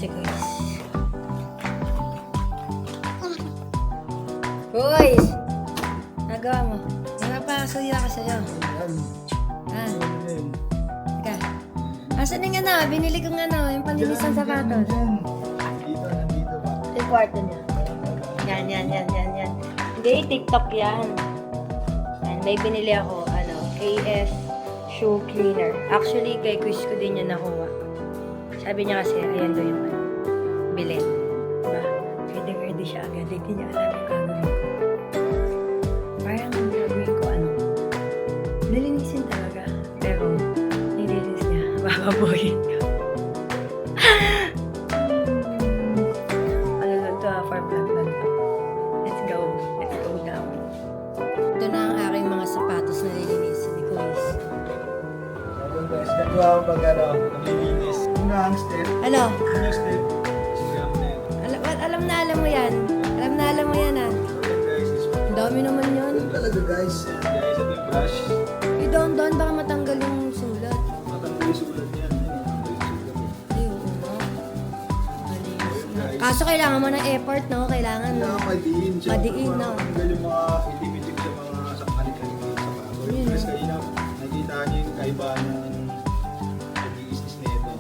si Chris. Boys! Nagawa mo. Napakasuya ka sa'yo. Ah. Teka. Asan yung ano? Binili kong ano, yung panlinis ng sapatos. Nandito ba? Yung kwarto niya. Yan. Hindi, TikTok yan. Yan, may binili ako, ano, KS shoe cleaner. Actually, kay Chris ko din yan nakuha. Sabi niya kasi, ayan daw yung ano, bilhin. Diba? Ready siya agad. Hindi niya alam yung gagawin ko. Parang ang gagawin ko, ano, nilinisin talaga. Pero, nilinis niya. Bababoyin ko. Ano lang to, for vlog. Let's go down. Ito na ang aking mga sapatos na nilinisin ni Chris. Ayun guys, gagawa ko pag ano, naglilinis. Unang step. Ano? Unang step. Sigam na yun. Alam mo yan. Alam mo yan ah. Ayan guys, is Ang dami naman yun. Ayan talaga guys. Ayan guys, at yung brush. Doon, baka matanggal yung sulat. Matanggal yung sulat niyan. Matanggal yung sulat. Ay, oo nga. Malinis na. Kaso kailangan mo ng effort, no? Kailangan, no? Kailangan madiin. Madiin, no? Matanggal yung mga itim-itim sa mga sakalik-alik sa bago. Yun. Guys, kanina, nakita niyo yung kaibahan ng pag-iistis na ito.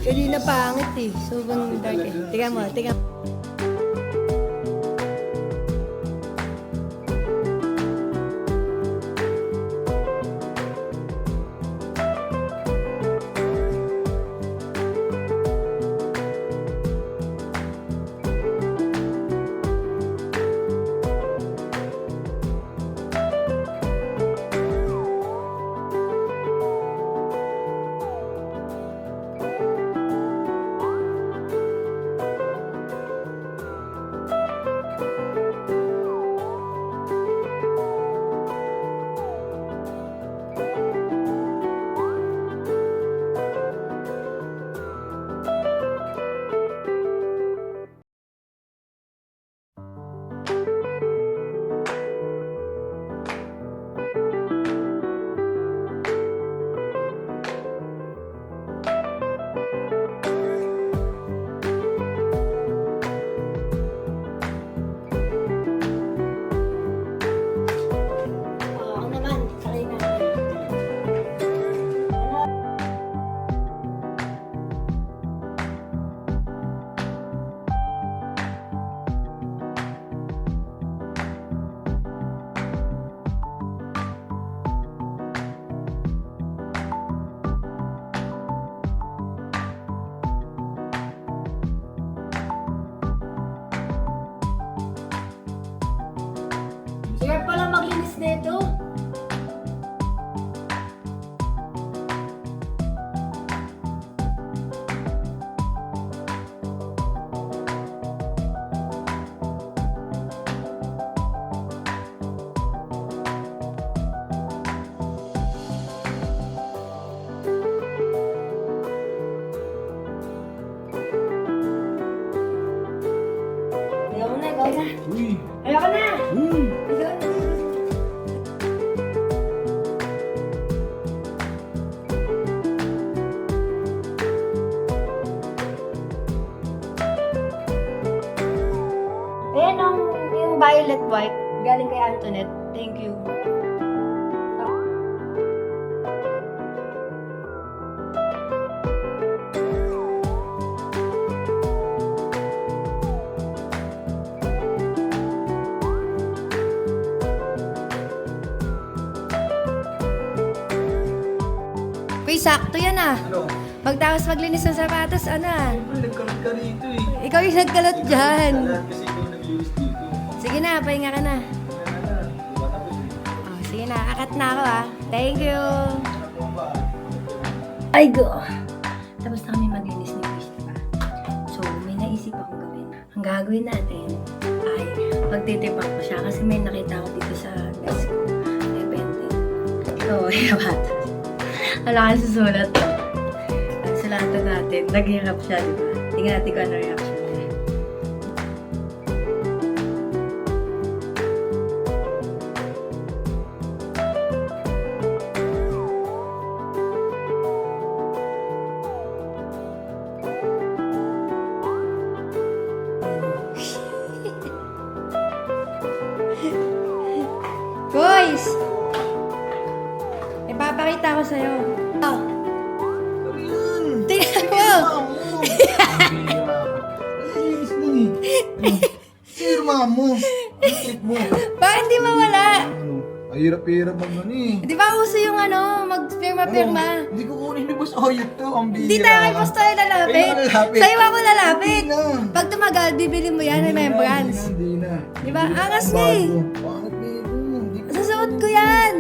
Kanina pangit eh. Sobrang dark eh. Tingnan mo. Oo naman. Sakay na. Hirap pala maglinis nito. Ayaw na. Uy! Ayaw ka na! Uy! Ayaw na. Ayan yung violet white. Galing kay Antoinette. Thank you. Uy, sakto yan ah. Ano? Pagtapos maglinis ng sapatos, ano ah. Uy, nagkaroon ka rito eh. Ikaw yung nagkalat dyan. Lahat kasi ikaw naglilis dito. Sige na, pahinga ka na. Ayan na. Diba tapos eh. Oh, sige na, akat na ako ah. Thank you. Ano po ba? Ay go! Tapos na kami maglinis ni Chris, diba? So, may naisip akong gawin. Ang gagawin natin ay magtitipak ko siya kasi may nakita ko dito sa desk ko. May pendant. So, bata. Wala kang susulat to. Ang sulatan natin, naghihirap siya, diba? Tingnan natin kung ano reaction niya. papakita ko sa'yo. Oh, Ano yan? tingnan mo. Linis lang eh. Sirma mo. Ang trip mo. Bakit hindi mawala? Ano? Ay, hirap-hirap mag ano eh. Di ba uso yung mag-pirma-pirma? Ano? Hindi ko kunin ni Boss Oyot to. Ang bihira. Hindi tayo kay Pastor lalapit. Kayo lalapit. Sa'yo ako lalapit. Hindi na. Pag tumagal, bibili mo yan, remembrance. Hindi na. Di ba? Angas Ang nga eh. bago. Pangit na ito. Hindi ko. Susuot ko yan.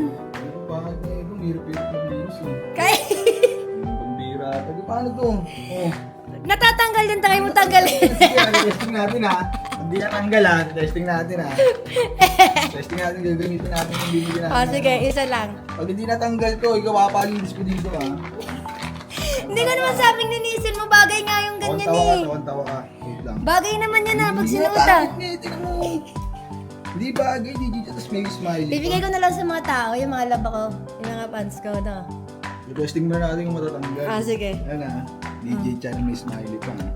Pangit na ito. Hirap-hirap maglinis eh. Kaya, Ang pambira. Pwede paano to? Oh. natatanggal din tayo mo tanggalin. Sige, testing natin ha. Hindi na tanggalan. Testing natin ha. Testing natin. Gagamitin natin yung binili natin. O, sige, isa lang. Pag hindi natanggal to, ikaw papalinis ko dito ha. Hindi ko naman sabing ninisin mo, bagay nga yung ganyan eh. Tawa ka. Wait lang. Bagay naman yan ha, pag Hindi sinuot na, ah. pangit na eh, tingnan mo. Hindi bagay, di dito, tapos may smiley. Bibigay ko na lang sa mga tao, yung mga laba ko, yung mga fans ko, no? I-testing mo na natin kung matatanggal. Ah, sige. Ayan ha. DJ Chan may smiley pa ha.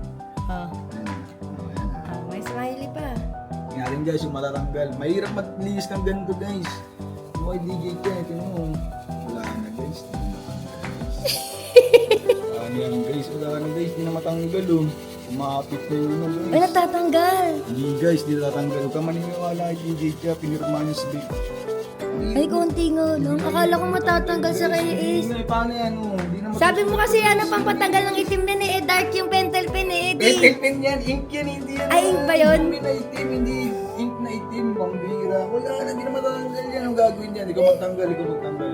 Oh, Ayan ha. Oh, ayan ha. may smiley pa. Tingnan natin guys yung matatanggal. Mahirap maglinis ng ganito guys. Yung kay DJ Chan, tingnan mo. Wala na guys. Hindi na matanggal guys. Ano yan guys? Wala na guys. Hindi na matanggal oh. Umapit na yun na Ay, guys. natatanggal. Hindi guys, hindi natatanggal. Huwag ka maniniwala kay DJ Chan. Pinirma niya sa big. Ay, konti nga lang. Akala ko matatanggal sa kay Ace. Paano yan oh? Hindi na Sabi mo kasi ano pang patanggal ng itim din eh, dark yung pentel pen eh, Pentel di. pen yan, ink yan, hindi yan. Ay, ink ba yun? Hindi na itim, hindi ink na itim, pambira. Wala na, hindi na matatanggal yan. Ang gagawin yan, ikaw magtanggal, ikaw magtanggal.